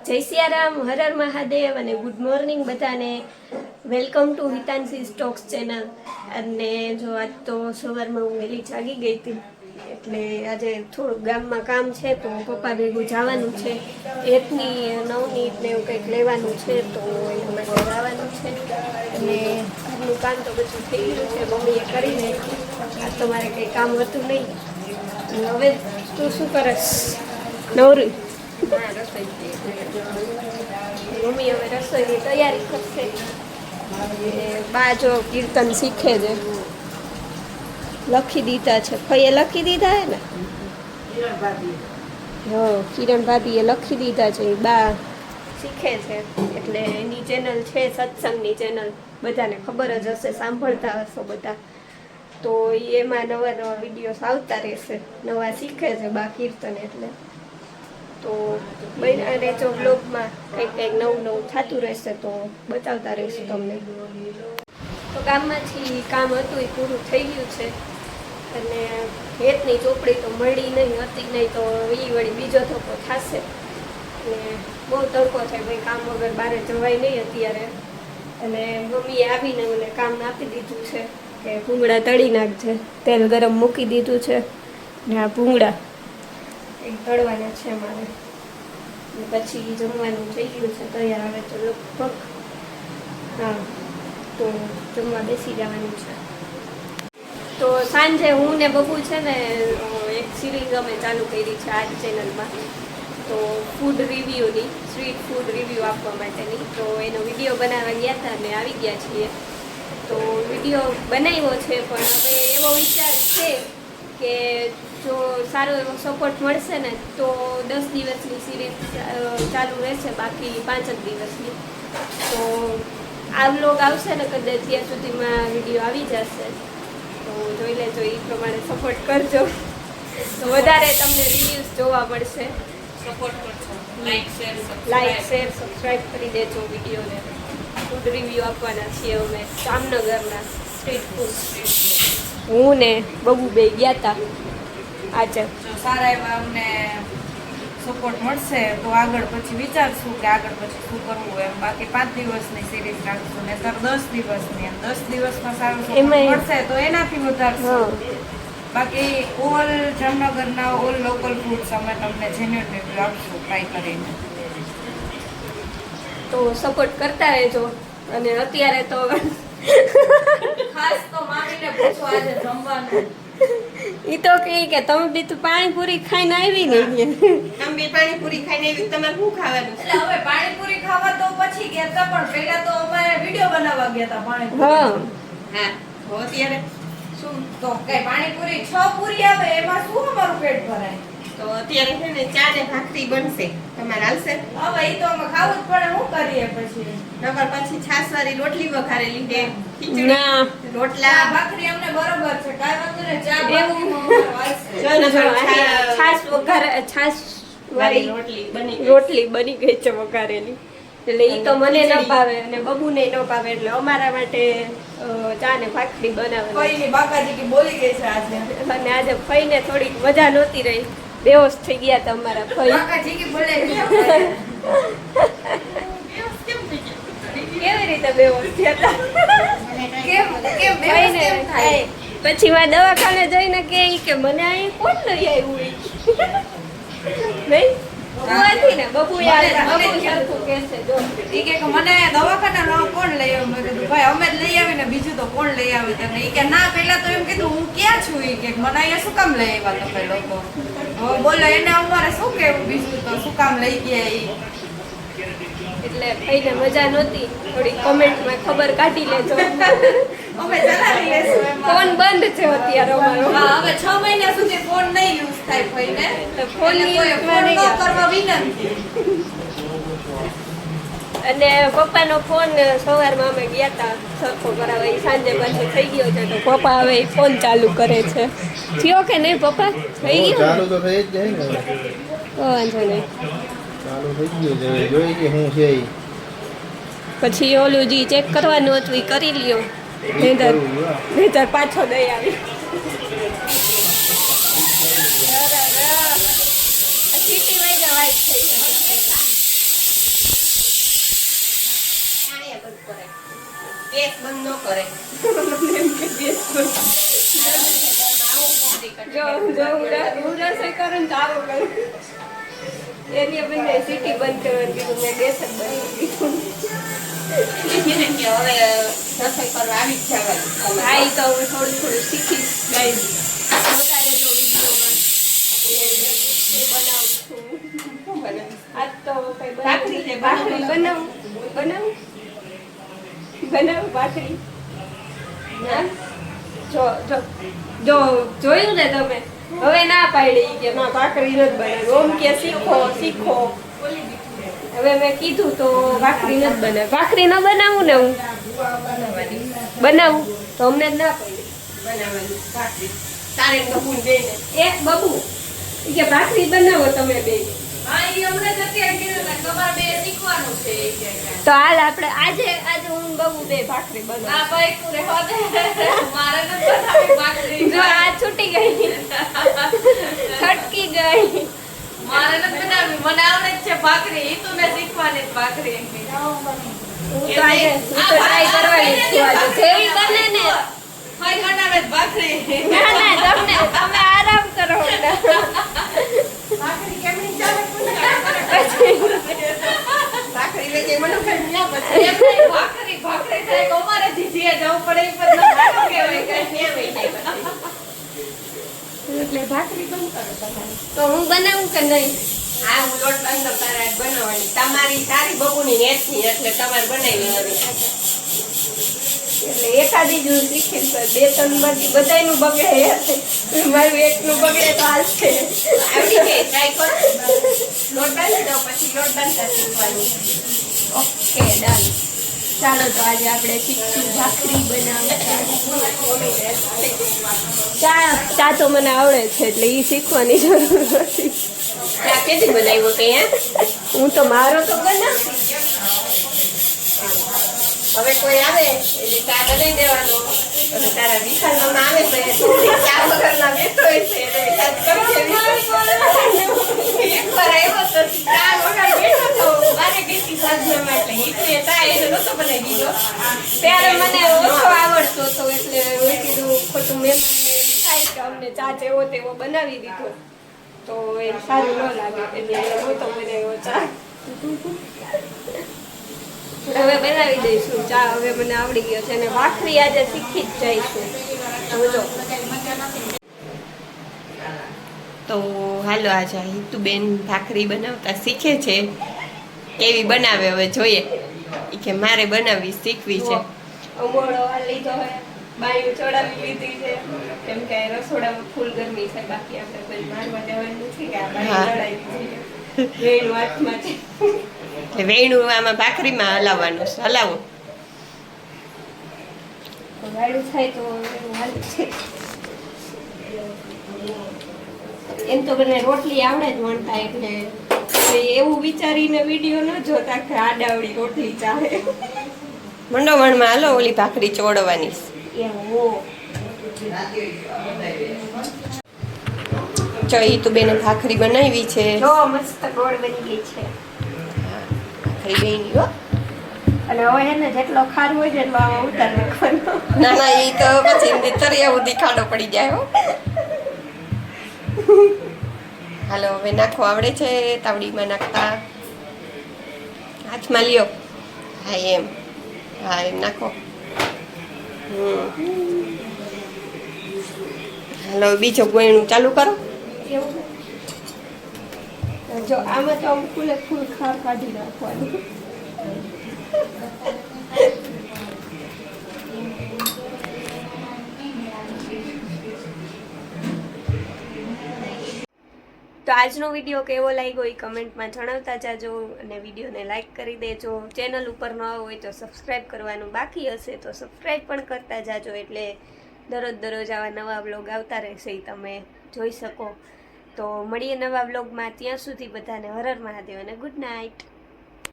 જય સિયારામ, હર હર મહાદેવ અને ગુડ મોર્નિંગ બધાને. Welcome to Hitanshi stocks channel. અને જો આજ તો સવારમાં હું વહેલી જાગી ગઈ હતી, એટલે આજે થોડુંક ગામમાં કામ છે તો પપ્પા ભેગું જવાનું છે. 1ની 9ની ને એવું કંઈક લેવાનું છે તો એના માટે જવાનું છે. અને ઘરનું કામ તો બધું થઈ ગયું છે, મમ્મીએ કરી નાખ્યું. આજ તો મારે કંઈ કામ હતું નહીં. હવે તું શું કરસ? નવરી? મમ્મી હવે રસોઈની તૈયારી કરશે. બા જો કીર્તન શીખે છે, લખી દીધા છે. ફઈએ લખી દીધા હે ને? હા, કિરણ ભાભીએ લખી દીધા છે. બા શીખે છે એટલે એની ચેનલ છે, સત્સંગની ચેનલ. બધાને ખબર જ હશે, સાંભળતા હશો બધા. તો એમાં નવા નવા વિડીયોઝ આવતા રહેશે. નવા શીખે છે બા કીર્તન, એટલે તો બને જો બ્લોગમાં કંઈક કંઈક નવું નવું થતું રહેશે તો બતાવતા રહીશું તમને. તો ગામમાંથી કામ હતું એ પૂરું થઈ ગયું છે. અને હેતની ચોપડી તો મળી નહીં હતી, નહીં તો એ વળી બીજો ધક્કો થશે. અને બહુ તડકો થાય ભાઈ, કામ વગર બહાર જવાય નહીં અત્યારે. અને મમ્મીએ આવીને મને કામ આપી દીધું છે કે ભૂંગળા તળી નાખજે. તેલ ગરમ મૂકી દીધું છે ને આ ભૂંગળા એક તળવાના છે મારે. પછી જમવાનું થઈ ગયું છે તૈયાર. આવે તો લગભગ હા, તો જમવા બેસી જવાનું છે. તો સાંજે હું ને બબુ છે ને એક સિરીઝ અમે ચાલુ કરી છે આ જ ચેનલમાં. તો ફૂડ રિવ્યૂની, સ્ટ્રીટ ફૂડ રિવ્યૂ આપવા માટેની. તો એનો વિડીયો બનાવવા ગયા હતા અને આવી ગયા છીએ. તો વિડીયો બનાવ્યો છે, પણ હવે એવો વિચાર છે કે જો સારો એવો સપોર્ટ મળશે ને તો 10 દિવસની સિરીઝ ચાલુ રહેશે, બાકી 5 જ દિવસની. તો આ વ્લોગ આવશે ને કદાચ ત્યાં સુધીમાં વિડીયો આવી જશે. તો જોઈ લેજો, એ પ્રમાણે સપોર્ટ કરજો તો વધારે તમને રિવ્યૂઝ જોવા મળશે. સપોર્ટ કરજો, લાઈક શેર સબસ્ક્રાઈબ કરી દેજો વિડીયોને. ફૂડ રિવ્યૂ આપવાના છીએ અમે જામનગરના સ્ટ્રીટ ફૂડ. હું ને બબુ બે ગયા હતા આજે. સારા એવા અમને સપોર્ટ મળશે તો આગળ પછી વિચારશું કે આગળ પછી શું કરવું એમ. બાકી 5 દિવસની સિરીઝ રાખશું ને 10 દિવસની. એમ 10 દિવસમાં સારું સપોર્ટ મળશે તો એનાથી વધારશું. બાકી ઓલ જામનગરના ઓલ લોકલ ફૂડ્સ અમે તમને જેન્યુઅલ રિવ્યુ આપશું ટ્રાય કરીને. તો સપોર્ટ કરતા રહેજો. અને અત્યારે તો ખાસ તો મામીને પૂછો આજે જમવાનું. ઈ તો કે તમે બી તો પાણીપુરી ખાઈને આવી ને. તમે બી પાણીપુરી ખાઈને આવી, તમારે શું ખાવાનું? એટલે હવે પાણીપુરી ખાવા તો પછી ગયા હતા, પણ પહેલા તો અમારે વિડિયો બનાવવા ગયા હતા પાણીપુરી. હા હા, અત્યારે શું તો કઈ પાણીપુરી 6 પૂરી આવે એમાં શું અમારું પેટ ભરાય? તો અત્યારે છે ને ચા ને ભાખરી બનશે, તમારે હાલશે? હવે ઈ તો અમે ખાવું જ પડે, શું કરીએ પછી? નકર પછી છાસ વાળી રોટલી વઘારેલી કે ખીચડી ના, રોટલા ભાખરી અમને બરોબર છે, કાઈ વાંધો નહીં. ચા ભાખરી છાસ વાળી રોટલી બની ગઈ છે વઘારેલી. એટલે ઈ તો મને ન ભાવે અને બબુને ન ભાવે, એટલે અમારા માટે ચા ને ભાખરી બનાવે. કોઈની બાકાજી કે બોલી ગઈ છે આજે. અને આજે ફઈને થોડીક મજા નહોતી રહી, બેહોશ થઈ ગયા હતા અમારા ફઈ. બાકાજી કે બોલે કેવી રીતે બેહોશ થયા હતા? કેમ ફઈને થાય? પછી માં દવાખાને જઈને કે મને અહીં કોણ લઈ આવ્યું ઈ? નહીં બબુઆથી ને બબુ સરખું કહેશે. જો ઈ કે મને દવાખાના કોણ લઈ આવ્યું? મેં કીધું ભાઈ અમે જ લઈ આવીને, બીજું તો કોણ લઈ આવી તને? ઈ કે ના, પહેલા તો એમ કીધું હું ક્યાં છું. ઈ કે મને અહીંયા શું કામ લઈ આવ્યા તમે લોકો? હવે બોલો એને અમારે શું કેવું બીજું, તો શું કામ લઈ ગયા ઈ? એટલે ફઈને મજા નહોતી. થોડી કોમેન્ટમાં ખબર કાઢી લેજો. અમે ચલાવી લેશું એમાં. ફોન બંધ છે અત્યારે અમારો. હા, હવે 6 મહિના સુધી ફોન નહીં યુઝ થાય ભાઈને. ફોન ફોન ન કરવા વિનંતી. અને પપ્પાનો ફોન સવારમાં અમે ગયા હતા સરખો કરાવવા, એ સાંજે પાછો થઈ ગયો છે. તો પપ્પા હવે ફોન ચાલુ કરે છે. થયો કે નહીં પપ્પા? થઈ ગયો? ચાલુ તો થઈ જ જાય ને. વાંધો નહીં, ચાલુ થઈ ગયું છે, જોઈ કે શું છે ઈ. પછી ઓલું જે ચેક કરવાનું હતું એ કરી લ્યો, નહીંતર પાછો દઈ આવી. સીટી વાઈ જાય, વાઈટ થઈ જાય. ગેસ બંધ ન કરે. એમ કે ગેસ બંધ. જો હું રસોઈ કરું ને તો આવું કરું. એની બંને સીટી બંધ કરવાનું કીધું, મેં ગેસ જ બંધ કીધું. એને કે હવે રસોઈ કરવા આવી જ જવાની. હા, ઈ તો હું થોડું શીખીશ ગાઈસ. વધારે જો વિડીયોમાં બનાવું છું. આજ તો કઈ ભાખરી છે, ભાખરી બનાવું ભાખરી. હા? જો જોયું ને તમે, હવે ના પાડી કે ના ભાખરી નથી બનાવી. ઓમ કે શીખો. હવે મેં કીધું તો ભાખરી નથી બનાવી. ભાખરી ન બનાવું ને હું બનાવું તો અમને જ ના પડી બનાવવાની ભાખરી. તારે ને બબુને બેયને. એ બબુ ઈ કે ભાખરી બનાવો તમે બે. હા, ઈ હમણાં જ અત્યારે કીધું ને, તમારે બે શીખવાનું છે ઈ કે કાંઈ. તો હાલ આપણે આજે હું બબુ બે ભાખરી આ બનાવ. ભાઈ તું રહેવા દે. મારે નથી બનાવી ભાખરી. જો આ છૂટી ગઈ, છટકી ગઈ. મારે નથી બનાવી, મને આવડે જ છે ભાખરી. ઈ તું ને શીખવાની જ ભાખરી. હું તો ટ્રાય કરવાની જ છું આજે. જેવી બને ને. ભાઈ બનાવે જ ભાખરી. ના તમે આરામ કરો. ભાખરી કેમની ચાલે કોને? પછી ભાખરી લઈ જઈ મને ખાઈ ન્યા પછી. એમ નહીં, ભાખરી થાય તો અમારે જીજીએ જવું પડે. ઈ પર ન ભાખરી કહેવાય કાંઈ. ન્યા વઈ જાય પછી. એટલે ભાખરી બંધ કરો તમારે. તો હું બનાવું કે નહીં? હા, હું લોટ બાંધો તારે આજ બનાવવાની. તારી બબુની નેટની એટલે તમારે બનાવી લેવાની. એટલે એકાદી જ હું શીખીશ. બે ત્રણ માંથી બધાયનું બગડે. મારું એકનું બગડે તો હાલશે. આવડી જાય ટ્રાય કરો. લોટ બાંધી દો પછી લોટ બાંધતા શીખવાનું. Okay done. ચાલો તો આજે આપણે શીખશું ભાખરી બનાવતા. ચા તો મને આવડે છે એટલે એ શીખવાની જરૂર નથી. ચા કેથી બનાવ્યો કે હે? હું તો મારો તો બનાવ. હવે કોઈ આવે એટલે ચા બનાવી દેવાનો. અને તારા વિશાલમાં આવે તો એ ચા વગરના બેઠો હોય છે એટલે વિશાલ કરો કે એકવાર આવ્યો તો ચા વગર બેઠો તો મારે ગઈ સાધનામાં એટલે ઈટલી ચા એને નહોતો બનાવી દીધો. ત્યારે મને ઓછો આવડતો હતો એટલે મેં કીધું ખોટું મહેમાનને થાય કે અમને ચા જેવો તેવો બનાવી દીધો તો એ સારું ન લાગે એટલે નહોતો બનાવ્યો ચા. હવે બનાવી દઈશું ચા. હવે મને આવડી ગયો છે અને ભાખરી આજે શીખી જ જઈશું. સમજો. તો હાલો આજે હિતુબેન ભાખરી બનાવતા શીખે છે. કેવી બનાવે હવે જોઈએ. ઈ કે મારે બનાવવી શીખવી છે. અંગોળો આ લીધો હે, બાયું ચડાવી લીધી છે કેમ કે રસોડામાં ફૂલ ગરમી છે. બાકી આપણે કોઈ મારવા દેવાનું નથી કે આ બાયું ચડાવી દીધી. વેણું હાથમાં છે એટલે વેણું આમાં ભાખરીમાં હલાવવાનું છે. હલાવો. વાયડું થાય તો એવું હાલું છે. એમ તો મને રોટલી આવડે જ વણતા એટલે એવું વિચારીને વિડીયો ન જોતા કે આડાવડી રોટલી ચાલે. મંડોવણમાં હાલો ઓલી ભાખરી ચોડવાની. જો હિતુબેને ભાખરી બનાવી છે. જો મસ્ત ગોળ બની ગઈ છે. ભાખરી બેની હો. અને હવે એને જેટલો ખાર હોય ને એટલો આમાં ઉતાર નાખવાનો. ના એ તો પછી તરિયા સુધી ખાડો પડી જાય હો. હાલો હવે નાખો આવડે છે તાવડીમાં નાખતા. હાથમાં લ્યો. હા એમ. હા એમ નાખો. હાલો બીજો ગોયણું ચાલુ કરો. જો આમાં તો ફૂલે ફૂલ ખાર કાઢી નાખવાનું. તો આજનો વિડીયો કેવો લાગ્યો એ કમેન્ટમાં જણાવતા જાજો અને વિડીયોને લાઈક કરી દેજો. ચેનલ ઉપર ન હોય તો સબસ્ક્રાઈબ કરવાનું બાકી હશે તો સબસ્ક્રાઈબ પણ કરતા જાજો એટલે દરરોજ આવા નવા વ્લોગ આવતા રહેશે એ તમે જોઈ શકો. તો મળીએ નવા વ્લોગમાં. ત્યાં સુધી બધાને હર હર મહાદેવ અને ગુડ નાઇટ.